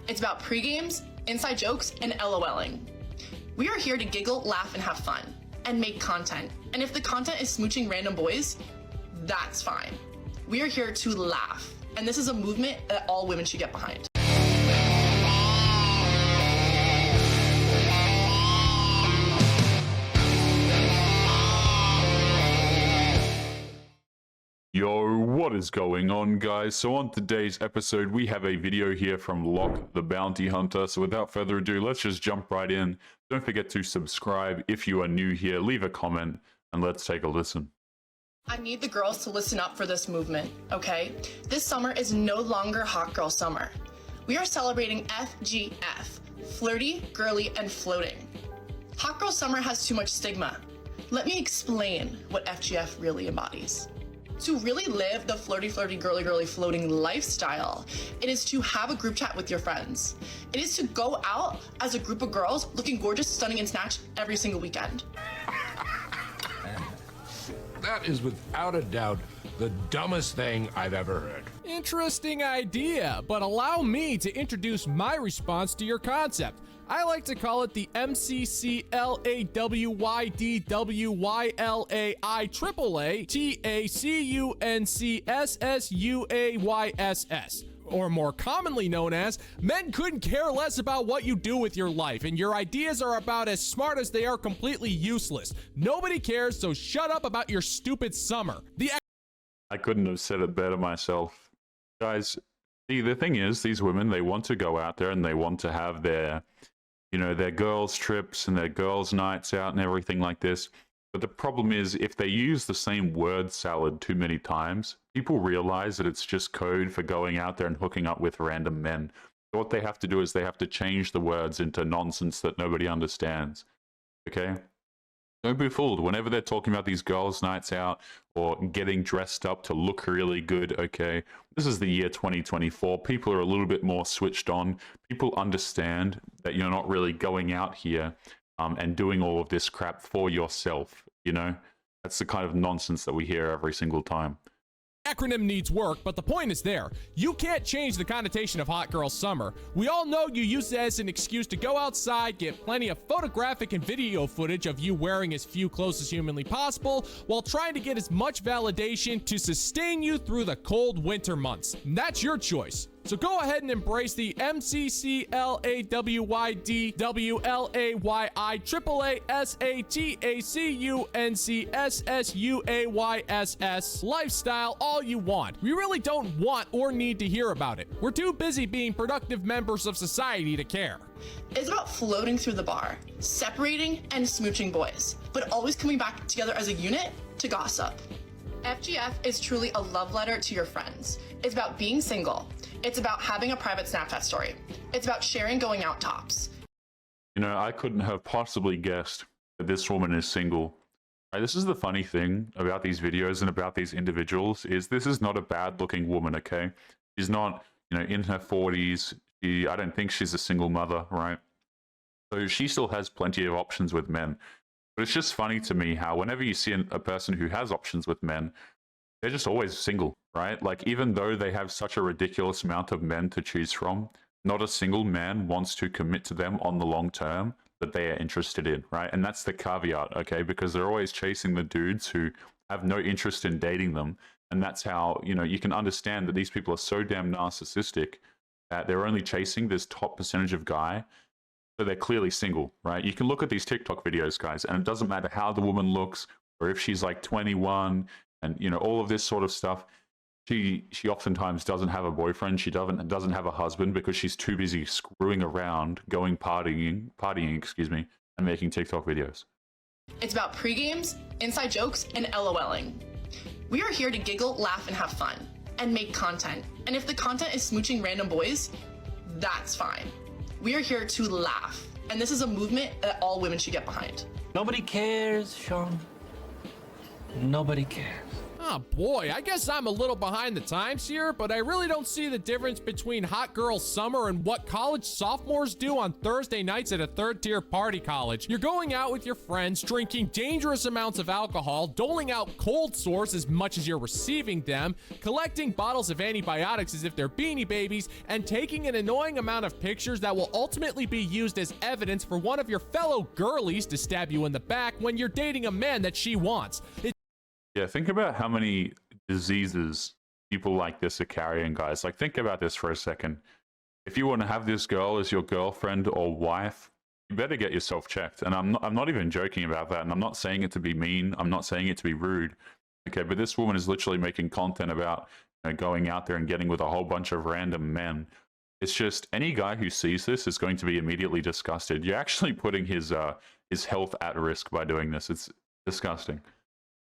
It's about pre-games, inside jokes, and LOLing. We are here to giggle, laugh, and have fun, and make content. And if the content is smooching random boys, that's fine. We are here to laugh, and this is a movement that all women should get behind. Yo, what is going on, guys? So on today's episode, we have a video here from Locke the Bounty Hunter. So without further ado, let's just jump right in. Don't forget to subscribe if you are new here, leave a comment, and let's take a listen. I need the girls to listen up for this movement, okay? This summer is no longer Hot Girl Summer. We are celebrating FGF, flirty, girly, and floating. Hot Girl Summer has too much stigma. Let me explain what FGF really embodies. To really live the flirty, girly, floating lifestyle, it is to have a group chat with your friends. It is to go out as a group of girls looking gorgeous, stunning, and snatched every single weekend. That is without a doubt the dumbest thing I've ever heard. Interesting idea, but allow me to introduce my response to your concept. I like to call it the MCCLAWYDWYLAIAAATACUNCSSUAYSS. Or more commonly known as, men couldn't care less about what you do with your life, and your ideas are about as smart as they are completely useless. Nobody cares, so shut up about your stupid summer. I couldn't have said it better myself. Guys, the thing is, these women, they want to go out there and they want to have their, their girls' trips and their girls' nights out and everything like this. But the problem is, if they use the same word salad too many times, people realize that it's just code for going out there and hooking up with random men. So what they have to do is they have to change the words into nonsense that nobody understands. Okay? Don't be fooled. Whenever they're talking about these girls' nights out or getting dressed up to look really good, okay, this is the year 2024. People are a little bit more switched on. People understand that you're not really going out here and doing all of this crap for yourself, That's the kind of nonsense that we hear every single time. Acronym needs work, but the point is there. You can't change the connotation of Hot Girl Summer. We all know you use it as an excuse to go outside, get plenty of photographic and video footage of you wearing as few clothes as humanly possible, while trying to get as much validation to sustain you through the cold winter months. And that's your choice. So go ahead and embrace the MCCLAWYDWLAYAATACUNCSSUAYSS lifestyle all you want. We really don't want or need to hear about it. We're too busy being productive members of society to care. It's about floating through the bar, separating and smooching boys, but always coming back together as a unit to gossip. FGF is truly a love letter to your friends. It's about being single. It's about having a private Snapchat story. It's about sharing going out tops. I couldn't have possibly guessed that this woman is single. Right, this is the funny thing about these videos and about these individuals is this is not a bad looking woman, okay? She's not, in her 40s. I don't think she's a single mother, right? So she still has plenty of options with men. But it's just funny to me how whenever you see a person who has options with men, they're just always single, right? Like, even though they have such a ridiculous amount of men to choose from, not a single man wants to commit to them on the long term that they are interested in, right? And that's the caveat, okay? Because they're always chasing the dudes who have no interest in dating them. And that's how, you can understand that these people are so damn narcissistic that they're only chasing this top percentage of guy. So they're clearly single, right? You can look at these TikTok videos, guys, and it doesn't matter how the woman looks or if she's like 21 and, all of this sort of stuff. She oftentimes doesn't have a boyfriend. She doesn't have a husband because she's too busy screwing around, going partying, and making TikTok videos. It's about pre-games, inside jokes, and LOLing. We are here to giggle, laugh, and have fun, and make content. And if the content is smooching random boys, that's fine. We are here to laugh, and this is a movement that all women should get behind. Nobody cares, Sean. Nobody cares. Oh boy, I guess I'm a little behind the times here, but I really don't see the difference between hot girl summer and what college sophomores do on Thursday nights at a third-tier party college. You're going out with your friends, drinking dangerous amounts of alcohol, doling out cold sores as much as you're receiving them, collecting bottles of antibiotics as if they're Beanie Babies, and taking an annoying amount of pictures that will ultimately be used as evidence for one of your fellow girlies to stab you in the back when you're dating a man that she wants. Yeah, think about how many diseases people like this are carrying, guys. Like, think about this for a second. If you want to have this girl as your girlfriend or wife, you better get yourself checked. And I'm not even joking about that. And I'm not saying it to be mean. I'm not saying it to be rude. Okay, but this woman is literally making content about, you know, going out there and getting with a whole bunch of random men. It's just any guy who sees this is going to be immediately disgusted. You're actually putting his health at risk by doing this. It's disgusting.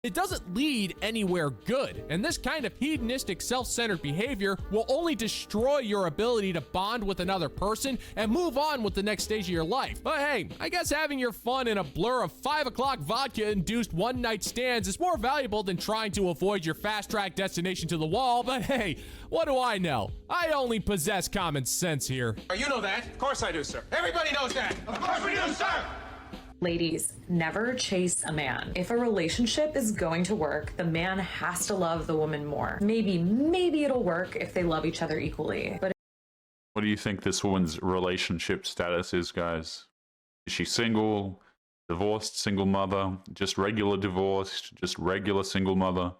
It doesn't lead anywhere good, and this kind of hedonistic, self-centered behavior will only destroy your ability to bond with another person and move on with the next stage of your life. But hey, I guess having your fun in a blur of 5 o'clock vodka-induced one-night stands is more valuable than trying to avoid your fast-track destination to the wall, but hey, what do I know? I only possess common sense here. You know that. Of course I do, sir. Everybody knows that. Of course we do, sir. Ladies, never chase a man. If a relationship is going to work, the man has to love the woman more. Maybe it'll work if they love each other equally. But What do you think this woman's relationship status is, guys? Is she single, divorced, single mother, just regular divorced, just regular single mother?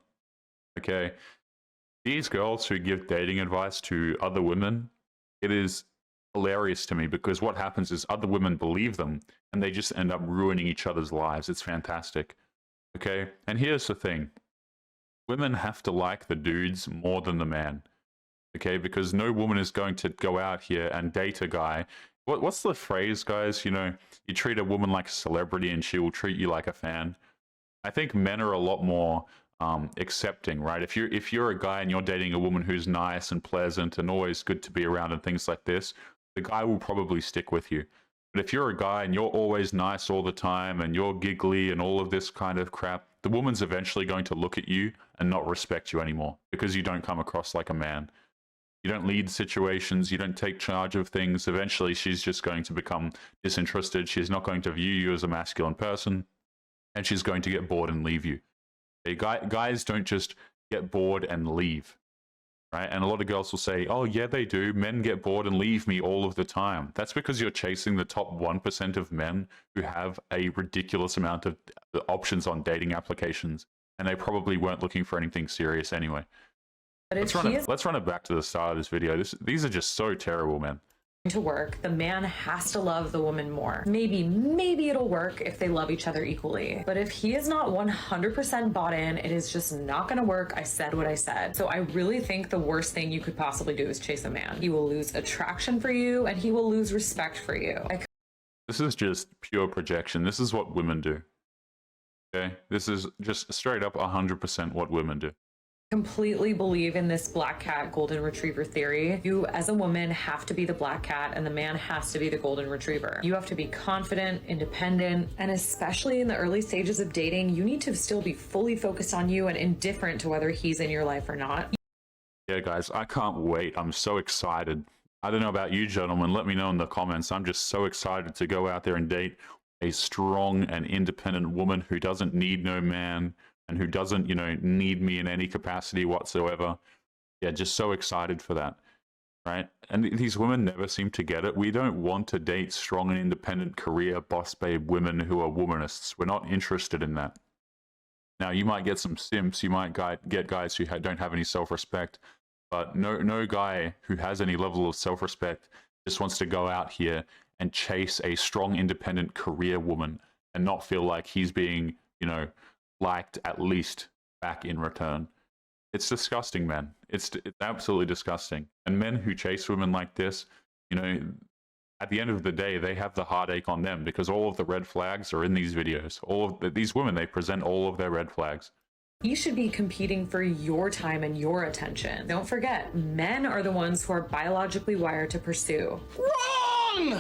Okay. These girls who give dating advice to other women, it is hilarious to me because what happens is other women believe them and they just end up ruining each other's lives. It's fantastic. Okay? And here's the thing. Women have to like the dudes more than the man. Okay? Because no woman is going to go out here and date a guy. What's the phrase, guys? You know, you treat a woman like a celebrity and she will treat you like a fan. I think men are a lot more accepting, right? If you're a guy and you're dating a woman who's nice and pleasant and always good to be around and things like this, the guy will probably stick with you. But if you're a guy and you're always nice all the time and you're giggly and all of this kind of crap, the woman's eventually going to look at you and not respect you anymore because you don't come across like a man. You don't lead situations, you don't take charge of things. Eventually, she's just going to become disinterested. She's not going to view you as a masculine person, and she's going to get bored and leave you. Guys don't just get bored and leave. Right? And a lot of girls will say, oh, yeah, they do. Men get bored and leave me all of the time. That's because you're chasing the top 1% of men who have a ridiculous amount of options on dating applications. And they probably weren't looking for anything serious anyway. But Let's run it back to the start of this video. These are just so terrible, man. to work, the man has to love the woman more. Maybe it'll work if they love each other equally. But if he is not 100% bought in, it is just not gonna work. I said what I said. So I really think the worst thing you could possibly do is chase a man. He will lose attraction for you and he will lose respect for you. This is just pure projection. This is what women do. Okay? This is just straight up 100% what women do. Completely believe in this black cat golden retriever theory. You as a woman have to be the black cat and the man has to be the golden retriever. You have to be confident, independent, and especially in the early stages of dating, you need to still be fully focused on you and indifferent to whether he's in your life or not. Yeah, guys, I can't wait. I'm so excited. I don't know about you, gentlemen. Let me know in the comments. I'm just so excited to go out there and date a strong and independent woman who doesn't need no man, and who doesn't, you know, need me in any capacity whatsoever. Yeah, just so excited for that, right? And these women never seem to get it. We don't want to date strong and independent career boss babe women who are womanists. We're not interested in that. Now, you might get some simps, you might get guys who don't have any self-respect, but no guy who has any level of self-respect just wants to go out here and chase a strong, independent career woman and not feel like he's being, you know, liked at least back in return. It's disgusting, man. It's absolutely disgusting. And men who chase women like this, you know, at the end of the day, they have the heartache on them because all of the red flags are in these videos. All of these women, they present all of their red flags. You should be competing for your time and your attention. Don't forget, men are the ones who are biologically wired to pursue. Wrong!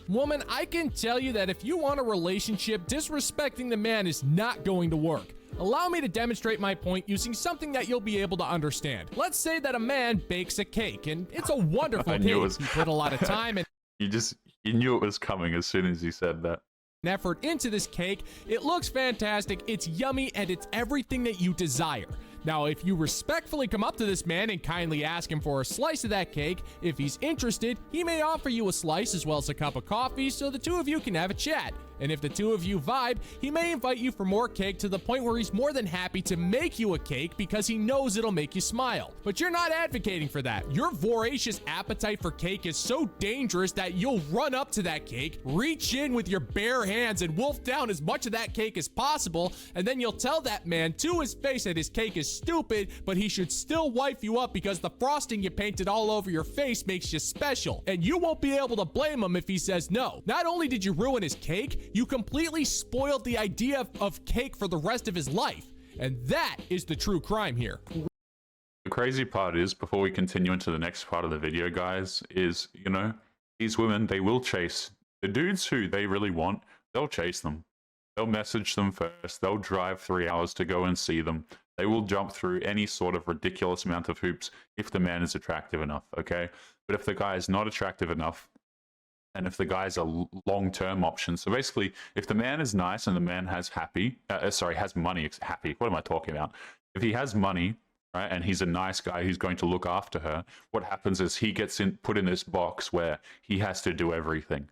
Woman, I can tell you that if you want a relationship, disrespecting the man is not going to work. Allow me to demonstrate my point using something that you'll be able to understand. Let's say that a man bakes a cake, and it's a wonderful cake. He put a lot of time and you knew it was coming as soon as you said that. effort into this cake. It looks fantastic, it's yummy, and it's everything that you desire. Now, if you respectfully come up to this man and kindly ask him for a slice of that cake, if he's interested, he may offer you a slice as well as a cup of coffee so the two of you can have a chat. And if the two of you vibe, he may invite you for more cake to the point where he's more than happy to make you a cake because he knows it'll make you smile. But you're not advocating for that. Your voracious appetite for cake is so dangerous that you'll run up to that cake, reach in with your bare hands and wolf down as much of that cake as possible, and then you'll tell that man to his face that his cake is stupid, but he should still wife you up because the frosting you painted all over your face makes you special. And you won't be able to blame him if he says no. Not only did you ruin his cake, you completely spoiled the idea of cake for the rest of his life. And that is the true crime here. The crazy part is, before we continue into the next part of the video, guys, is, you know, these women, they will chase the dudes who they really want. They'll chase them. They'll message them first. They'll drive 3 hours to go and see them. They will jump through any sort of ridiculous amount of hoops if the man is attractive enough, okay? But if the guy is not attractive enough, and if the guy's a long-term option, so basically, if the man is nice and the man has has money, happy, what am I talking about? If he has money, right, and he's a nice guy who's going to look after her, what happens is he gets put in this box where he has to do everything.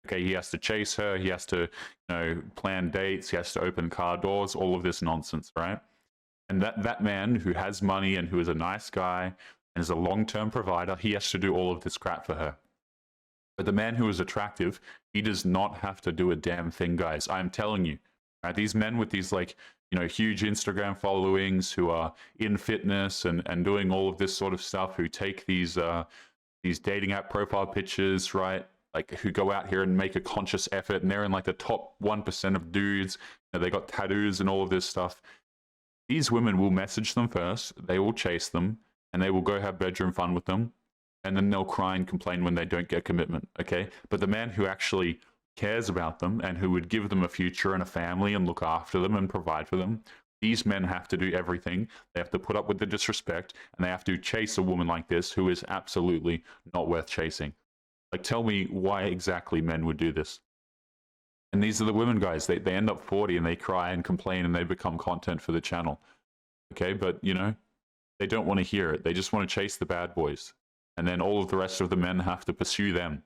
Okay, he has to chase her, he has to, you know, plan dates, he has to open car doors, all of this nonsense, right? And that man who has money and who is a nice guy and is a long-term provider, he has to do all of this crap for her. But the man who is attractive, he does not have to do a damn thing, guys. I'm telling you, right? These men with these, like, you know, huge Instagram followings who are in fitness and doing all of this sort of stuff, who take these dating app profile pictures, right? Like, who go out here and make a conscious effort, and they're in like the top 1% of dudes. You know, they got tattoos and all of this stuff. These women will message them first, they will chase them, and they will go have bedroom fun with them, and then they'll cry and complain when they don't get commitment, okay? But the man who actually cares about them and who would give them a future and a family and look after them and provide for them, these men have to do everything. They have to put up with the disrespect, and they have to chase a woman like this who is absolutely not worth chasing. Like, tell me why exactly men would do this. And these are the women, guys. They end up 40 and they cry and complain and they become content for the channel. Okay, but, you know, they don't want to hear it. They just want to chase the bad boys. And then all of the rest of the men have to pursue them.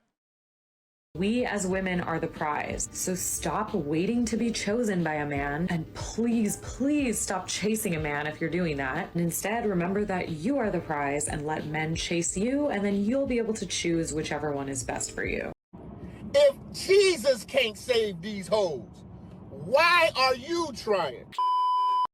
We as women are the prize. So stop waiting to be chosen by a man, and please, please stop chasing a man if you're doing that. And instead, remember that you are the prize and let men chase you, and then you'll be able to choose whichever one is best for you. If Jesus can't save these hoes, why are you trying?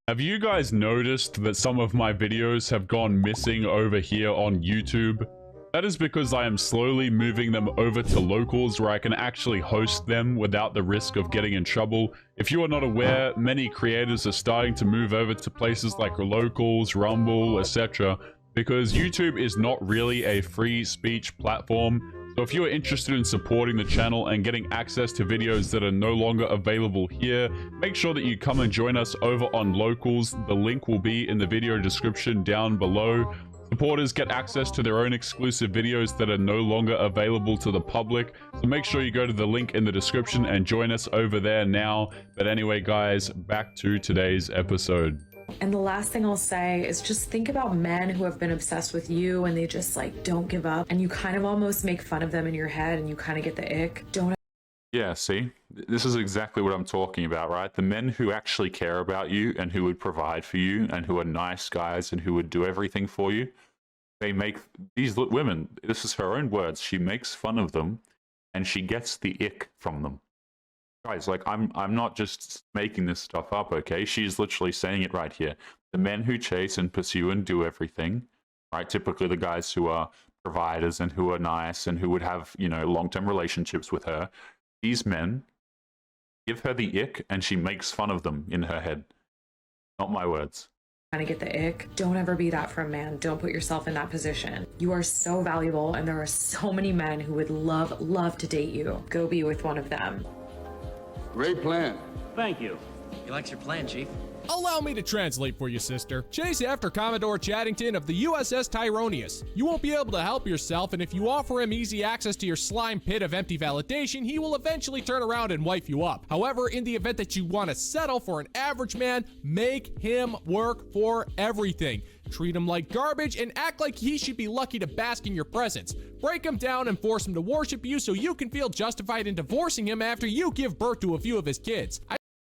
Have you guys noticed that some of my videos have gone missing over here on YouTube? That is because I am slowly moving them over to locals where I can actually host them without the risk of getting in trouble. If you are not aware, many creators are starting to move over to places like locals, Rumble, etc. because YouTube is not really a free speech platform. So if you are interested in supporting the channel and getting access to videos that are no longer available here, make sure that you come and join us over on Locals. The link will be in the video description down below. Supporters get access to their own exclusive videos that are no longer available to the public. So make sure you go to the link in the description and join us over there now. But anyway, guys, back to today's episode. And the last thing I'll say is just think about men who have been obsessed with you and they just like don't give up, and you kind of almost make fun of them in your head and you kind of get the ick. Yeah, see? This is exactly what I'm talking about, right? The men who actually care about you and who would provide for you and who are nice guys and who would do everything for you, they make these women, this is her own words, she makes fun of them and she gets the ick from them. Guys, like, I'm not just making this stuff up, okay? She's literally saying it right here. The men who chase and pursue and do everything, right? Typically the guys who are providers and who are nice and who would have, you know, long-term relationships with her. These men give her the ick and she makes fun of them in her head. Not my words. Kind of get the ick. Don't ever be that for a man. Don't put yourself in that position. You are so valuable and there are so many men who would love to date you. Go be with one of them. Great plan. Thank you. He likes your plan, Chief. Allow me to translate for you, sister. Chase after Commodore Chaddington of the USS Tyronius. You won't be able to help yourself, and if you offer him easy access to your slime pit of empty validation, he will eventually turn around and wife you up. However, in the event that you want to settle for an average man, make him work for everything. Treat him like garbage and act like he should be lucky to bask in your presence. Break him down and force him to worship you so you can feel justified in divorcing him after you give birth to a few of his kids.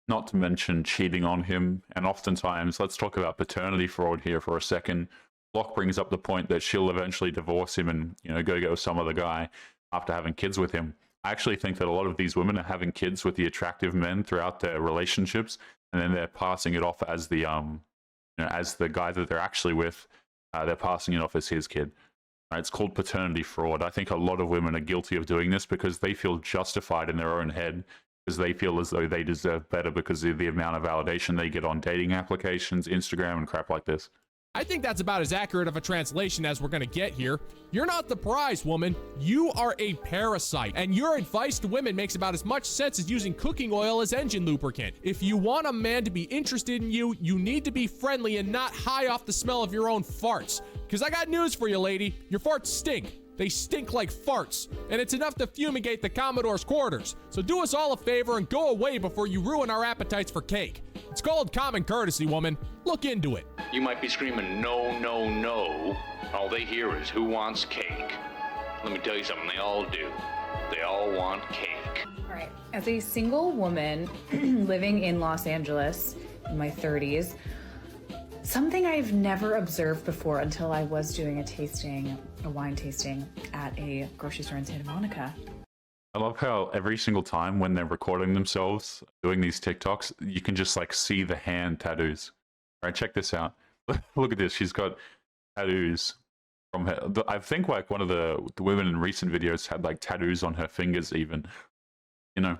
Not to mention cheating on him, and oftentimes, let's talk about paternity fraud here for a second. Locke brings up the point that she'll eventually divorce him and, go get with some other guy after having kids with him. I actually think that a lot of these women are having kids with the attractive men throughout their relationships, and then they're passing it off as the as the guy that they're actually with. They're passing it off as his kid. Right? It's called paternity fraud. I think a lot of women are guilty of doing this because they feel justified in their own head, because they feel as though they deserve better because of the amount of validation they get on dating applications, Instagram, and crap like this. I think that's about as accurate of a translation as we're gonna get here. You're not the prize, woman. You are a parasite, and your advice to women makes about as much sense as using cooking oil as engine lubricant. If you want a man to be interested in you, you need to be friendly and not high off the smell of your own farts. Because I got news for you, lady. Your farts stink. They stink like farts, and it's enough to fumigate the Commodore's quarters. So do us all a favor and go away before you ruin our appetites for cake. It's called common courtesy, woman. Look into it. You might be screaming, no, no, no. All they hear is, who wants cake? Let me tell you something, they all do. They all want cake. All right, as a single woman living in Los Angeles in my 30s, something I've never observed before until I was doing a wine tasting at a grocery store in Santa Monica. I love how every single time when they're recording themselves doing these TikToks, you can just see the hand tattoos. All right, check this out. Look at this. She's got tattoos from her. I think one of the women in recent videos had tattoos on her fingers even. The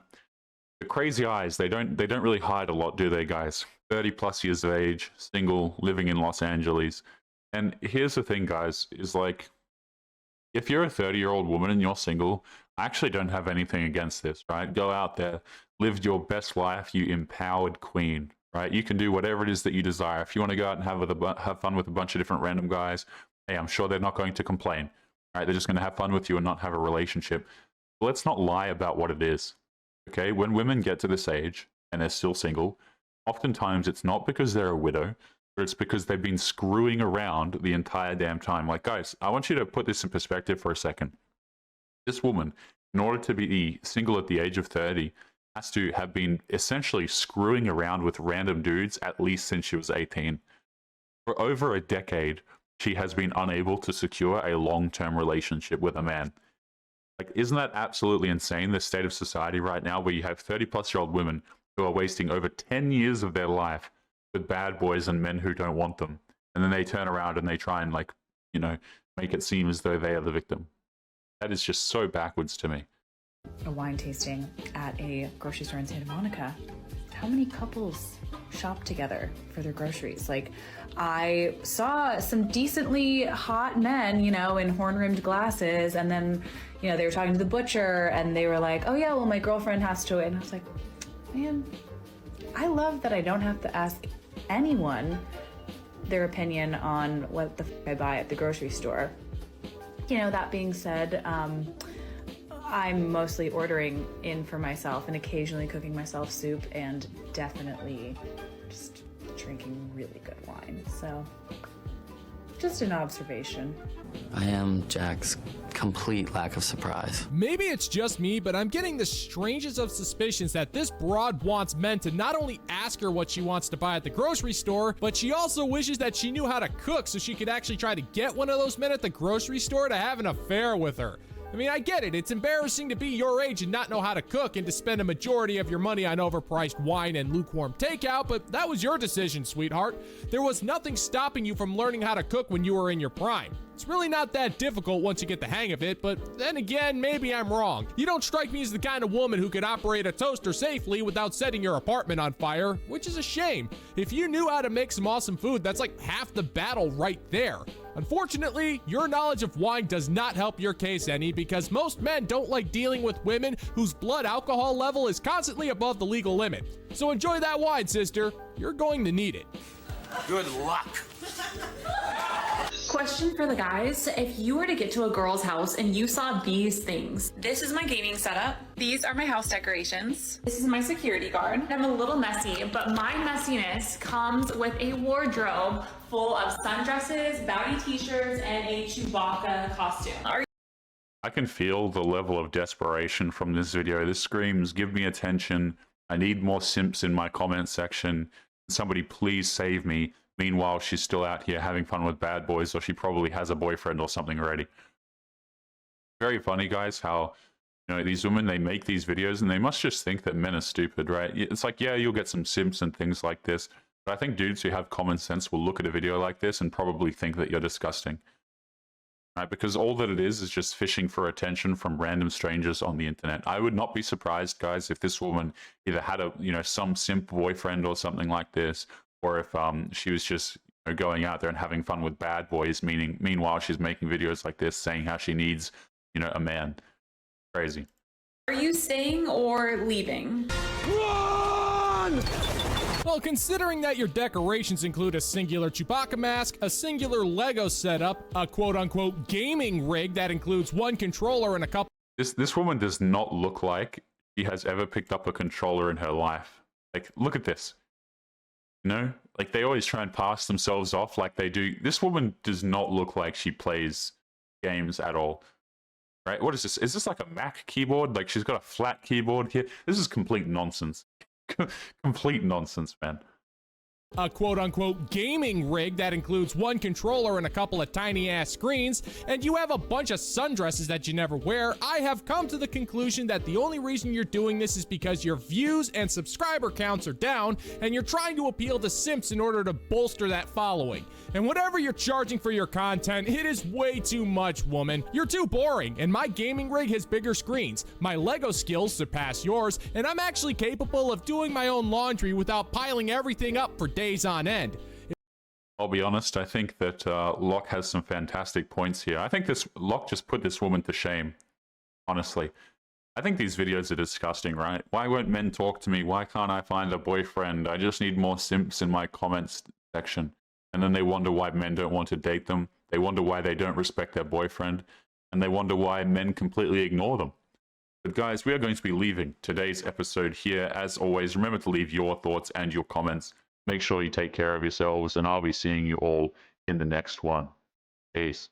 crazy eyes, they don't really hide a lot, do they, guys? 30 plus years of age, single, living in Los Angeles. And here's the thing, guys, is if you're a 30-year-old woman and you're single, I actually don't have anything against this, right? Go out there, live your best life, you empowered queen, right? You can do whatever it is that you desire. If you want to go out and have fun with a bunch of different random guys, hey, I'm sure they're not going to complain, right? They're just going to have fun with you and not have a relationship. But let's not lie about what it is, okay? When women get to this age and they're still single, oftentimes it's not because they're a widow, but it's because they've been screwing around the entire damn time. Guys, I want you to put this in perspective for a second. This woman, in order to be single at the age of 30, has to have been essentially screwing around with random dudes at least since she was 18. For over a decade, she has been unable to secure a long-term relationship with a man. Isn't that absolutely insane, the state of society right now, where you have 30-plus-year-old women who are wasting over 10 years of their life with bad boys and men who don't want them, and then they turn around and they try and make it seem as though they are the victim. That is just so backwards to me. A wine tasting at a grocery store in Santa Monica. How many couples shop together for their groceries? I saw some decently hot men, in horn-rimmed glasses, and then, they were talking to the butcher, and they were like, oh yeah, well, my girlfriend has to, and I was like, man, I love that I don't have to ask anyone their opinion on what the I buy at the grocery store. That being said, I'm mostly ordering in for myself and occasionally cooking myself soup and definitely just drinking really good wine. So, just an observation. I am Jack's complete lack of surprise. Maybe it's just me, but I'm getting the strangest of suspicions that this broad wants men to not only ask her what she wants to buy at the grocery store, but she also wishes that she knew how to cook so she could actually try to get one of those men at the grocery store to have an affair with her. I mean, I get it. It's embarrassing to be your age and not know how to cook and to spend a majority of your money on overpriced wine and lukewarm takeout, but that was your decision, sweetheart. There was nothing stopping you from learning how to cook when you were in your prime. It's really not that difficult once you get the hang of it, but then again, maybe I'm wrong. You don't strike me as the kind of woman who could operate a toaster safely without setting your apartment on fire, which is a shame. If you knew how to make some awesome food, that's like half the battle right there. Unfortunately, your knowledge of wine does not help your case any because most men don't like dealing with women whose blood alcohol level is constantly above the legal limit. So enjoy that wine, sister. You're going to need it. Good luck. Question for the guys. If you were to get to a girl's house and you saw these things, this is my gaming setup. These are my house decorations. This is my security guard. I'm a little messy, but my messiness comes with a wardrobe full of sundresses, baggy t-shirts, and a Chewbacca costume. I can feel the level of desperation from this video. This screams, give me attention. I need more simps in my comment section. Somebody please save me. Meanwhile, she's still out here having fun with bad boys, or she probably has a boyfriend or something already. Very funny, guys, how, you know, these women, they make these videos and they must just think that men are stupid, right? It's like, yeah, you'll get some simps and things like this, but I think dudes who have common sense will look at a video like this and probably think that you're disgusting. Right? Because all that it is just fishing for attention from random strangers on the internet. I would not be surprised, guys, if this woman either had a, you know, some simp boyfriend or something like this, or if she was just, you know, going out there and having fun with bad boys, meanwhile she's making videos like this saying how she needs, you know, a man. Crazy. Are you staying or leaving? Run! Well, considering that your decorations include a singular Chewbacca mask, a singular Lego setup, a quote-unquote gaming rig that includes one controller and a couple... This woman does not look like she has ever picked up a controller in her life. Like, look at this. You know, like they always try and pass themselves off like they do. This woman does not look like she plays games at all. Right? What is this? Is this like a Mac keyboard? Like she's got a flat keyboard here. This is complete nonsense. Complete nonsense, man. A quote-unquote gaming rig that includes one controller and a couple of tiny-ass screens, and you have a bunch of sundresses that you never wear, I have come to the conclusion that the only reason you're doing this is because your views and subscriber counts are down, and you're trying to appeal to simps in order to bolster that following. And whatever you're charging for your content, it is way too much, woman. You're too boring, and my gaming rig has bigger screens. My Lego skills surpass yours, and I'm actually capable of doing my own laundry without piling everything up for days on end. I'll be honest, I think that Locke has some fantastic points here. I think Locke just put this woman to shame, honestly. I think these videos are disgusting, right? Why won't men talk to me? Why can't I find a boyfriend? I just need more simps in my comments section. And then they wonder why men don't want to date them. They wonder why they don't respect their boyfriend. And they wonder why men completely ignore them. But guys, we are going to be leaving today's episode here. As always, remember to leave your thoughts and your comments. Make sure you take care of yourselves, and I'll be seeing you all in the next one. Peace.